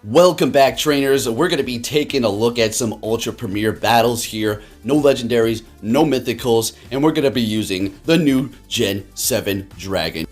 Welcome back, trainers. We're going to be taking a look at some Ultra Premier battles here. No legendaries, no mythicals, and we're going to be using the new Gen 7 Dragon.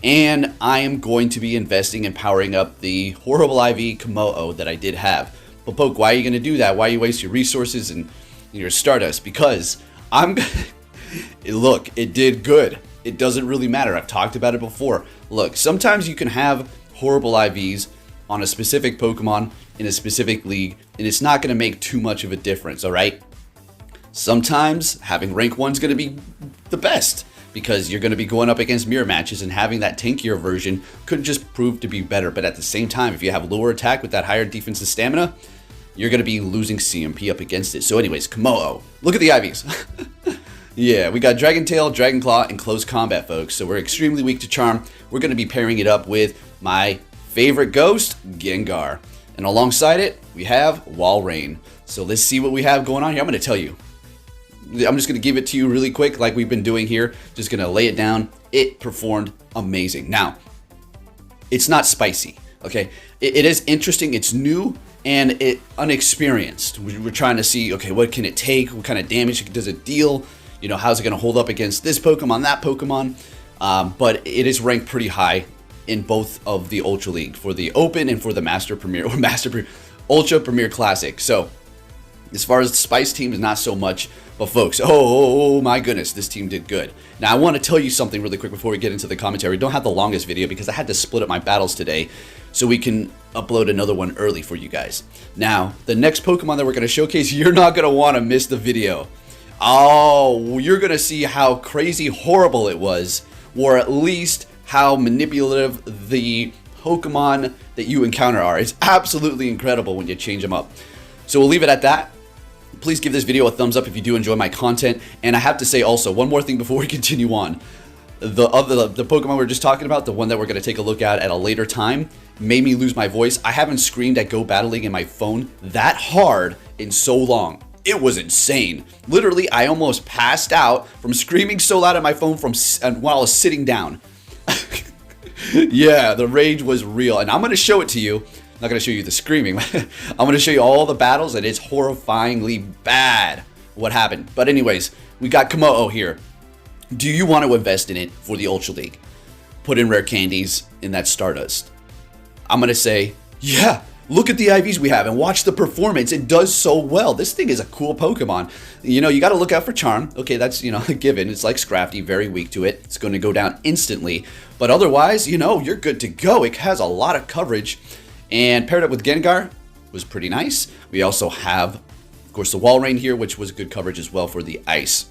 And I am going to be investing in powering up the horrible IV Kommo-o that I did have. But Poke, why are you going to do that? Why you waste your resources and your Stardust? Because look, it did good. It doesn't really matter. I've talked about it before. Look, sometimes you can have horrible IVs on a specific Pokemon in a specific league, and it's not going to make too much of a difference, alright? Sometimes having rank 1 is going to be the best, because you're going to be going up against mirror matches, and having that tankier version could just prove to be better. But at the same time, if you have lower attack with that higher defensive stamina, you're going to be losing CMP up against it. So anyways, Kommo-o. Look at the IVs. Yeah, we got Dragon Tail, Dragon Claw, and Close Combat, folks. So we're extremely weak to Charm. We're going to be pairing it up with my favorite ghost, Gengar. And alongside it, we have Walrein. So let's see what we have going on here. I'm going to tell you. I'm just going to give it to you really quick like we've been doing here. Just going to lay it down. It performed amazing. Now, it's not spicy, okay? It is interesting. It's new and unexperienced. We're trying to see, okay, what can it take? What kind of damage does it deal? You know, how's it going to hold up against this Pokemon, that Pokemon? But it is ranked pretty high in both of the Ultra League, for the Open and for the Master Premier, or Ultra Premier Classic. So, as far as the Spice team, is not so much, but folks, oh my goodness, this team did good. Now, I want to tell you something really quick before we get into the commentary. We don't have the longest video because I had to split up my battles today, so we can upload another one early for you guys. Now, the next Pokemon that we're going to showcase, you're not going to want to miss the video. Oh, you're going to see how crazy horrible it was, or at least how manipulative the Pokemon that you encounter are. It's absolutely incredible when you change them up. So we'll leave it at that. Please give this video a thumbs up if you do enjoy my content. And I have to say also, one more thing before we continue on. The Pokemon we were just talking about, the one that we're going to take a look at a later time, made me lose my voice. I haven't screamed at Go Battling in my phone that hard in so long. It was insane. Literally, I almost passed out from screaming so loud at my phone while I was sitting down. Yeah, the rage was real, and I'm going to show it to you. I'm not going to show you the screaming. I'm going to show you all the battles, and it's horrifyingly bad what happened. But anyways, we got Kommo-o here. Do you want to invest in it for the Ultra League? Put in rare candies in that Stardust. I'm going to say, yeah. Look at the IVs we have and watch the performance. It does so well. This thing is a cool Pokemon. You know, you got to look out for Charm. Okay, that's, you know, a given. It's like Scrafty, very weak to it. It's going to go down instantly. But otherwise, you know, you're good to go. It has a lot of coverage. And paired up with Gengar was pretty nice. We also have, of course, the Walrein here, which was good coverage as well for the Ice.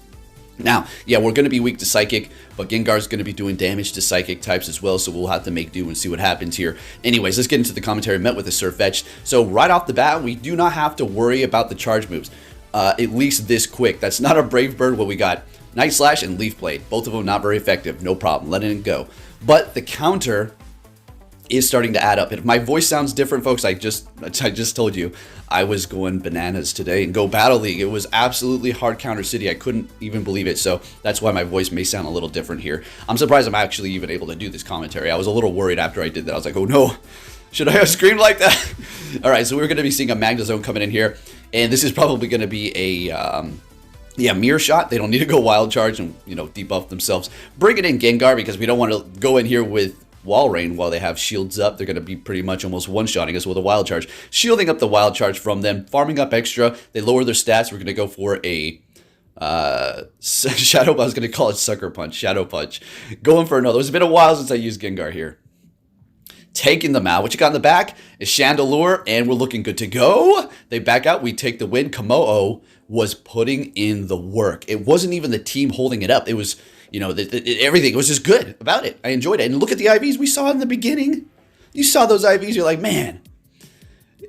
Now, yeah, we're going to be weak to Psychic, but Gengar's going to be doing damage to Psychic types as well, so we'll have to make do and see what happens here. Anyways, let's get into the commentary. Met with the Surfetch'd. So right off the bat, we do not have to worry about the charge moves, at least this quick. That's not a Brave Bird. What we got, Night Slash and Leaf Blade. Both of them not very effective. No problem. Letting it go. But the counter is starting to add up. If my voice sounds different, folks, I just told you I was going bananas today in Go Battle League. It was absolutely hard counter city. I couldn't even believe it. So that's why my voice may sound a little different here. I'm surprised I'm actually even able to do this commentary. I was a little worried after I did that. I was like, oh no, should I have screamed like that? All right, so we're going to be seeing a Magnezone coming in here, and this is probably going to be a mirror shot. They don't need to go wild charge and, you know, debuff themselves. Bring it in Gengar, because we don't want to go in here with Walrein while they have shields up. They're going to be pretty much almost one-shotting us with a wild charge, shielding up the wild charge from them, farming up extra. They lower their stats. We're going to go for a shadow. I was going to call it sucker punch, shadow punch. Going for another. It's been a while since I used Gengar here. Taking them out. What you got in the back is Chandelure, and we're looking good to go. They back out. We take the win. Kommo-o was putting in the work. It wasn't even the team holding it up. It was, you know, everything was just good about it. I enjoyed it. And look at the IVs we saw in the beginning. You saw those IVs. You're like, man.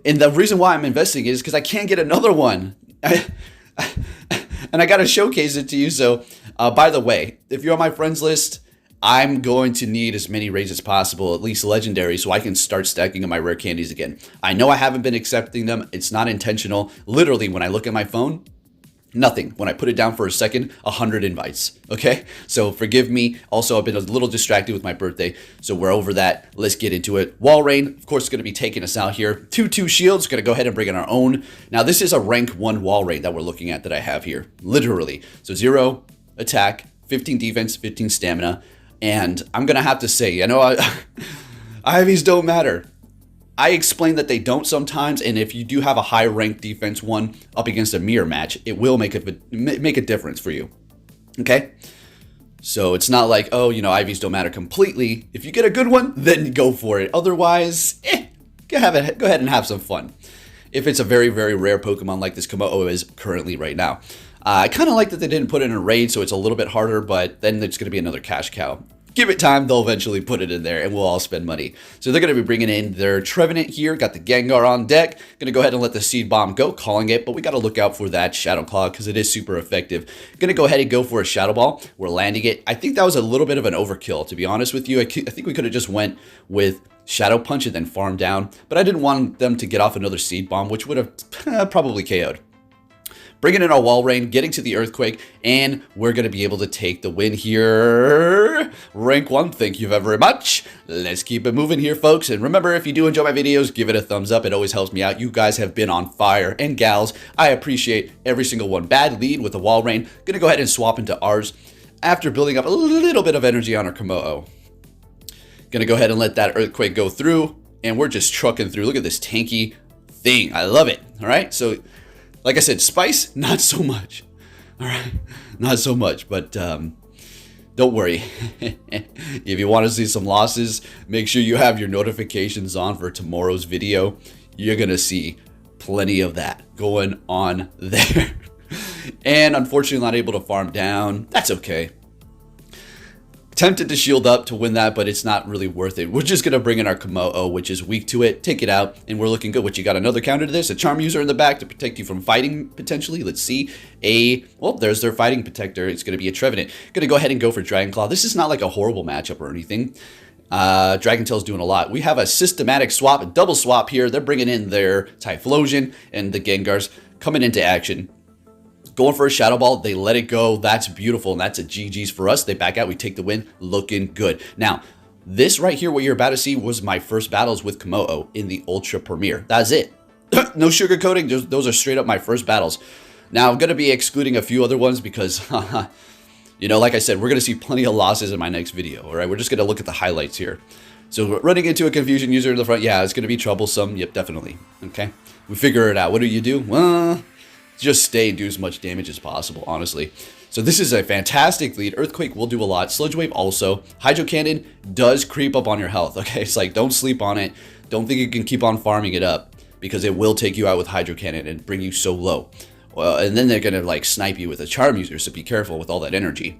And the reason why I'm investing is because I can't get another one. And I got to showcase it to you. So, by the way, if you're on my friends list, I'm going to need as many raids as possible, at least legendary, so I can start stacking up my rare candies again. I know I haven't been accepting them. It's not intentional. Literally, when I look at my phone, Nothing. When I put it down for a second, 100 invites. Okay? So forgive me. Also, I've been a little distracted with my birthday, so we're over that. Let's get into it. Wall Rain, of course, is going to be taking us out here. 2/2 shields. Going to go ahead and bring in our own. Now, this is a rank 1 Wall Rain that we're looking at that I have here. Literally. So 0 attack, 15 defense, 15 stamina. And I'm going to have to say, IVs don't matter. I explain that they don't sometimes, and if you do have a high ranked defense one up against a mirror match, it will make a difference for you. Okay? So it's not like, IVs don't matter completely. If you get a good one, then go for it. Otherwise, go ahead and have some fun. If it's a very, very rare Pokemon like this Kommo-o is currently right now. I kind of like that they didn't put it in a raid, so it's a little bit harder, but then it's going to be another cash cow. Give it time, they'll eventually put it in there, and we'll all spend money. So they're going to be bringing in their Trevenant here, got the Gengar on deck. Going to go ahead and let the Seed Bomb go, calling it, but we got to look out for that Shadow Claw because it is super effective. Going to go ahead and go for a Shadow Ball. We're landing it. I think that was a little bit of an overkill, to be honest with you. I think we could have just went with Shadow Punch and then farmed down, but I didn't want them to get off another Seed Bomb, which would have probably KO'd. Bringing in our Wall Rain, getting to the Earthquake, and we're going to be able to take the win here. Rank 1, thank you very much. Let's keep it moving here, folks. And remember, if you do enjoy my videos, give it a thumbs up. It always helps me out. You guys have been on fire. And gals, I appreciate every single one. Bad lead with the Wall Rain. Going to go ahead and swap into ours after building up a little bit of energy on our Kommo-o. Going to go ahead and let that Earthquake go through, and we're just trucking through. Look at this tanky thing. I love it. All right, so like I said, Spice, not so much. All right, not so much, but don't worry. If you want to see some losses, make sure you have your notifications on for tomorrow's video. You're going to see plenty of that going on there. And unfortunately, not able to farm down. That's okay. Tempted to shield up to win that, but it's not really worth it. We're just going to bring in our Kommo-o, which is weak to it, take it out, and we're looking good. What, you got another counter to this? A Charm User in the back to protect you from fighting, potentially. Let's see. Well, there's their fighting protector. It's going to be a Trevenant. Going to go ahead and go for Dragon Claw. This is not like a horrible matchup or anything. Dragon Tail's doing a lot. We have a systematic swap, a double swap here. They're bringing in their Typhlosion, and the Gengars coming into action. Going for a Shadow Ball, they let it go. That's beautiful, and that's a GG's for us. They back out, we take the win, looking good. Now, this right here, what you're about to see, was my first battles with Kommo-o in the Ultra Premier. That's it. No sugarcoating, those are straight up my first battles. Now, I'm going to be excluding a few other ones because, like I said, we're going to see plenty of losses in my next video, all right? We're just going to look at the highlights here. So, running into a Confusion User in the front, yeah, it's going to be troublesome. Yep, definitely. Okay, we figure it out. What do? Well, just stay and do as much damage as possible, honestly. So this is a fantastic lead. Earthquake will do a lot. Sludge Wave also. Hydro Cannon does creep up on your health, okay? It's like, don't sleep on it. Don't think you can keep on farming it up because it will take you out with Hydro Cannon and bring you so low. Well, and then they're going to like snipe you with a Charm User, so be careful with all that energy.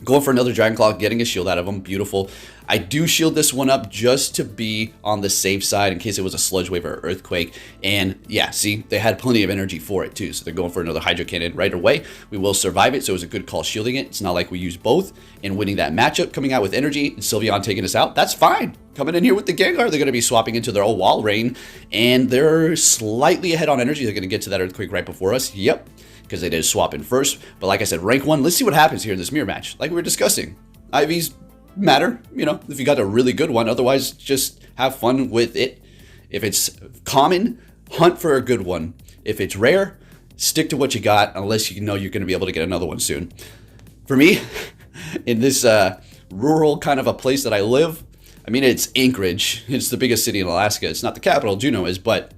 Going for another Dragon Claw, getting a shield out of them. Beautiful. I do shield this one up just to be on the safe side in case it was a Sludge Wave or Earthquake. And yeah, see, they had plenty of energy for it too. So they're going for another Hydro Cannon right away. We will survive it, so it was a good call shielding it. It's not like we used both and winning that matchup, coming out with energy, and Sylveon taking us out. That's fine. Coming in here with the Gengar, they're going to be swapping into their old Wall Rain. And they're slightly ahead on energy. They're going to get to that Earthquake right before us. Yep. Because they did swap in first. But like I said, rank 1, let's see what happens here in this mirror match. Like we were discussing, IVs matter, if you got a really good one. Otherwise, just have fun with it. If it's common, hunt for a good one. If it's rare, stick to what you got unless you know you're going to be able to get another one soon. For me, in this rural kind of a place that I live, I mean, it's Anchorage. It's the biggest city in Alaska. It's not the capital, Juneau is, but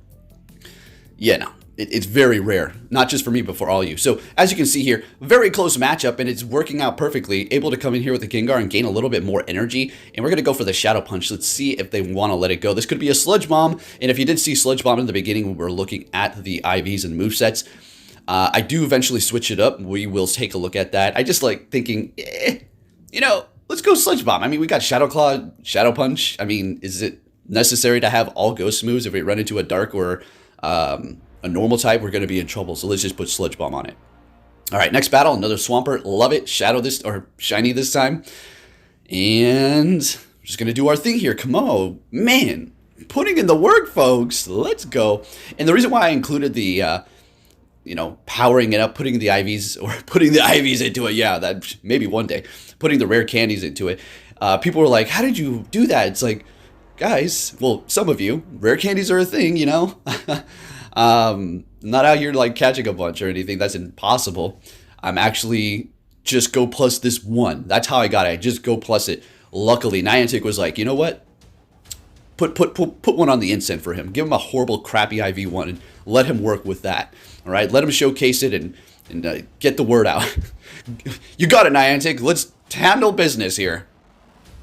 yeah, no. It's very rare, not just for me, but for all you. So, as you can see here, very close matchup, and it's working out perfectly. Able to come in here with the Gengar and gain a little bit more energy, and we're going to go for the Shadow Punch. Let's see if they want to let it go. This could be a Sludge Bomb, and if you did see Sludge Bomb in the beginning when we were looking at the IVs and movesets, I do eventually switch it up. We will take a look at that. I just like thinking, let's go Sludge Bomb. I mean, we got Shadow Claw, Shadow Punch. I mean, is it necessary to have all Ghost moves if we run into a Dark or a normal type? We're going to be in trouble, so let's just put Sludge Bomb on it. All right, next battle, another Swampert. Love it. Shadow this, or Shiny this time. And we're just going to do our thing here. Kommo-o, man, putting in the work, folks. Let's go. And the reason why I included the, you know, powering it up, putting the IVs into it. Yeah, that maybe one day, putting the rare candies into it. People were like, how did you do that? It's like, guys, well, some of you, rare candies are a thing, you know. Not out here like catching a bunch or anything. That's impossible. I'm actually just go plus this one. That's how I got it. I just go plus it. Luckily, Niantic was like, you know what? Put one on the instant for him. Give him a horrible, crappy IV one and let him work with that. All right, let him showcase it and get the word out. You got it, Niantic. Let's handle business here.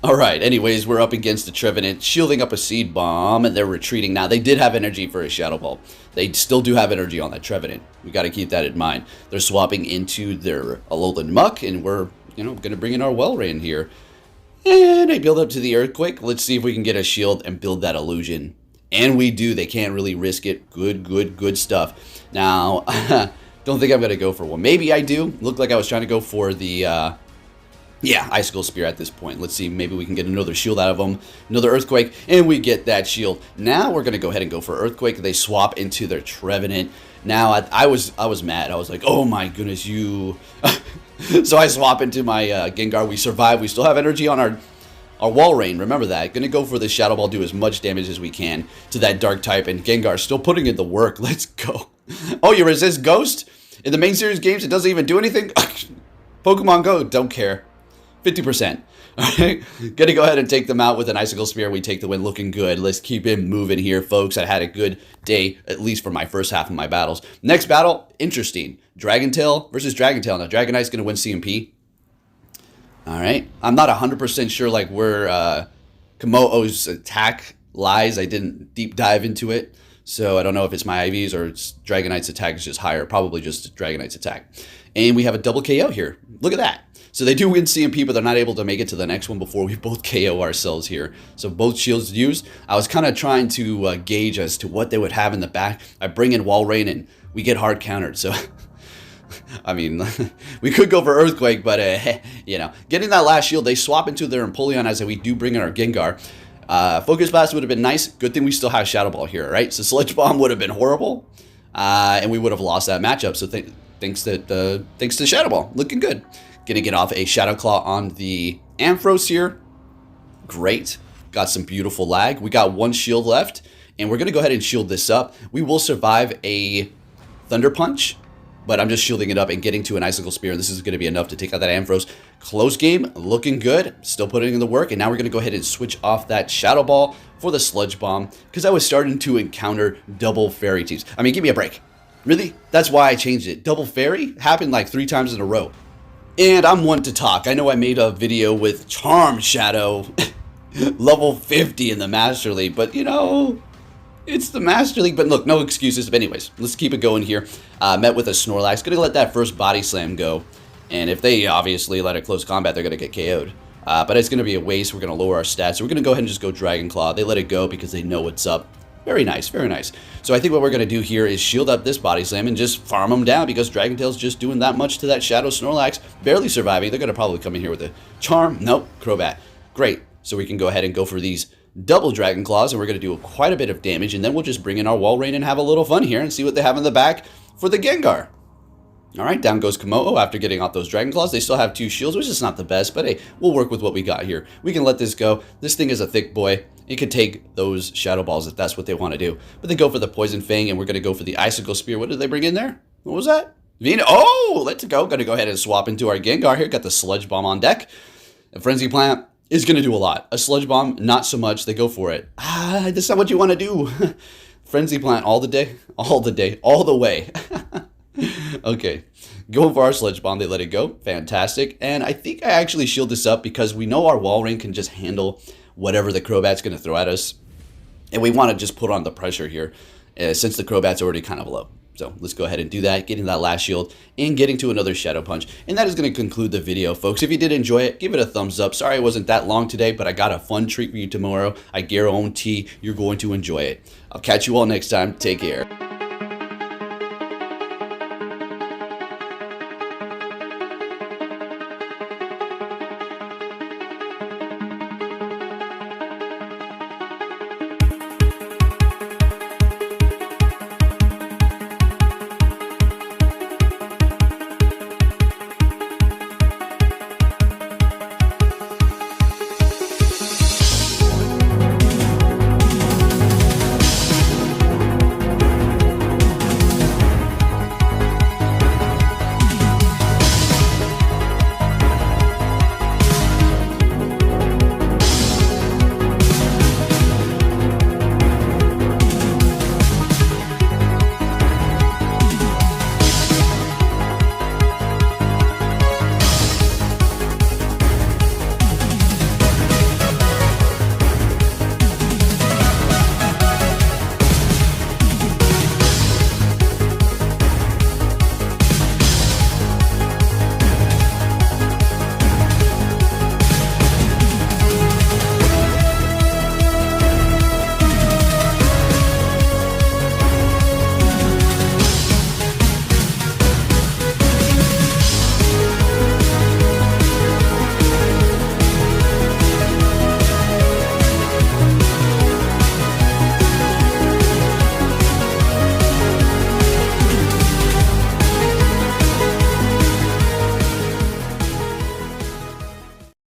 All right, anyways, we're up against the Trevenant, shielding up a Seed Bomb, and they're retreating now. They did have energy for a Shadow Ball. They still do have energy on that Trevenant. We got to keep that in mind. They're swapping into their Alolan Muck, and we're, you know, going to bring in our Welrain here. And I build up to the Earthquake. Let's see if we can get a shield and build that illusion. And we do. They can't really risk it. Good stuff. Now, don't think I'm going to go for one. Maybe I do. Looked like I was trying to go for the... yeah, Icicle Spear at this point. Let's see, maybe we can get another shield out of them, another Earthquake, and we get that shield. Now we're going to go ahead and go for Earthquake. They swap into their Trevenant. Now, I was mad. I was like, oh my goodness, you... So I swap into my Gengar. We survive. We still have energy on our Walrein. Remember that. Going to go for the Shadow Ball, do as much damage as we can to that Dark type, and Gengar still putting in the work. Let's go. Oh, you resist Ghost? In the main series games, it doesn't even do anything? Pokemon Go, don't care. 50%. Alright, gonna go ahead and take them out with an Icicle Spear. We take the win, looking good. Let's keep it moving here, folks. I had a good day, at least for my first half of my battles. Next battle, interesting. Dragontail versus Dragontail. Now, Dragonite's gonna win CMP. Alright, I'm not 100% sure like where Kommo-o's attack lies. I didn't deep dive into it, so I don't know if it's my IVs or it's Dragonite's attack is just higher. Probably just Dragonite's attack. And we have a double KO here. Look at that. So they do win CMP, but they're not able to make it to the next one before we both KO ourselves here. So both shields used. I was kind of trying to gauge as to what they would have in the back. I bring in Walrein and we get hard countered. So, I mean, we could go for Earthquake, but, you know, getting that last shield, they swap into their Empoleon as we do bring in our Gengar. Focus Blast would have been nice. Good thing we still have Shadow Ball here, right? So Sludge Bomb would have been horrible, and we would have lost that matchup. So thanks to Shadow Ball. Looking good. Gonna get off a Shadow Claw on the Ampharos here. Great. Got some beautiful lag. We got one shield left, and we're gonna go ahead and shield this up. We will survive a Thunder Punch, but I'm just shielding it up and getting to an Icicle Spear, and this is gonna be enough to take out that Ampharos. Close game, looking good. Still putting in the work, and now we're gonna go ahead and switch off that Shadow Ball for the Sludge Bomb, because I was starting to encounter double Fairy teams. I mean, give me a break. Really? That's why I changed it. Double Fairy happened like 3 times in a row. And I'm one to talk. I know I made a video with Charm Shadow, level 50 in the Master League, but you know, it's the Master League. But look, no excuses. But anyways, let's keep it going here. Met with a Snorlax. Gonna let that first Body Slam go. And if they obviously let it close combat, they're gonna get KO'd. But it's gonna be a waste. We're gonna lower our stats. So we're gonna go ahead and just go Dragon Claw. They let it go because they know what's up. Very nice, very nice. So I think what we're going to do here is shield up this Body Slam and just farm them down because Dragontail's just doing that much to that Shadow Snorlax, barely surviving. They're going to probably come in here with a Charm. Nope, Crobat. Great. So we can go ahead and go for these double Dragon Claws, and we're going to do quite a bit of damage, and then we'll just bring in our Walrein and have a little fun here and see what they have in the back for the Gengar. All right, down goes Kommo-o after getting off those Dragon Claws. They still have 2 shields, which is not the best, but hey, we'll work with what we got here. We can let this go. This thing is a thick boy. It could take those Shadow Balls if that's what they want to do. But they go for the Poison Fang, and we're going to go for the Icicle Spear. What did they bring in there? What was that? Vena. Oh, let's go. Going to go ahead and swap into our Gengar here. Got the Sludge Bomb on deck. A Frenzy Plant is going to do a lot. A Sludge Bomb, not so much. They go for it. That's not what you want to do. Frenzy Plant all the day, all the way. Okay, going for our Sludge Bomb. They let it go. Fantastic. And I think I actually shield this up because we know our Walrein can just handle whatever the Crobat's going to throw at us. And we want to just put on the pressure here since the Crobat's already kind of low. So let's go ahead and do that, getting that last shield and getting to another Shadow Punch. And that is going to conclude the video, folks. If you did enjoy it, give it a thumbs up. Sorry it wasn't that long today, but I got a fun treat for you tomorrow. I guarantee you're going to enjoy it. I'll catch you all next time. Take care.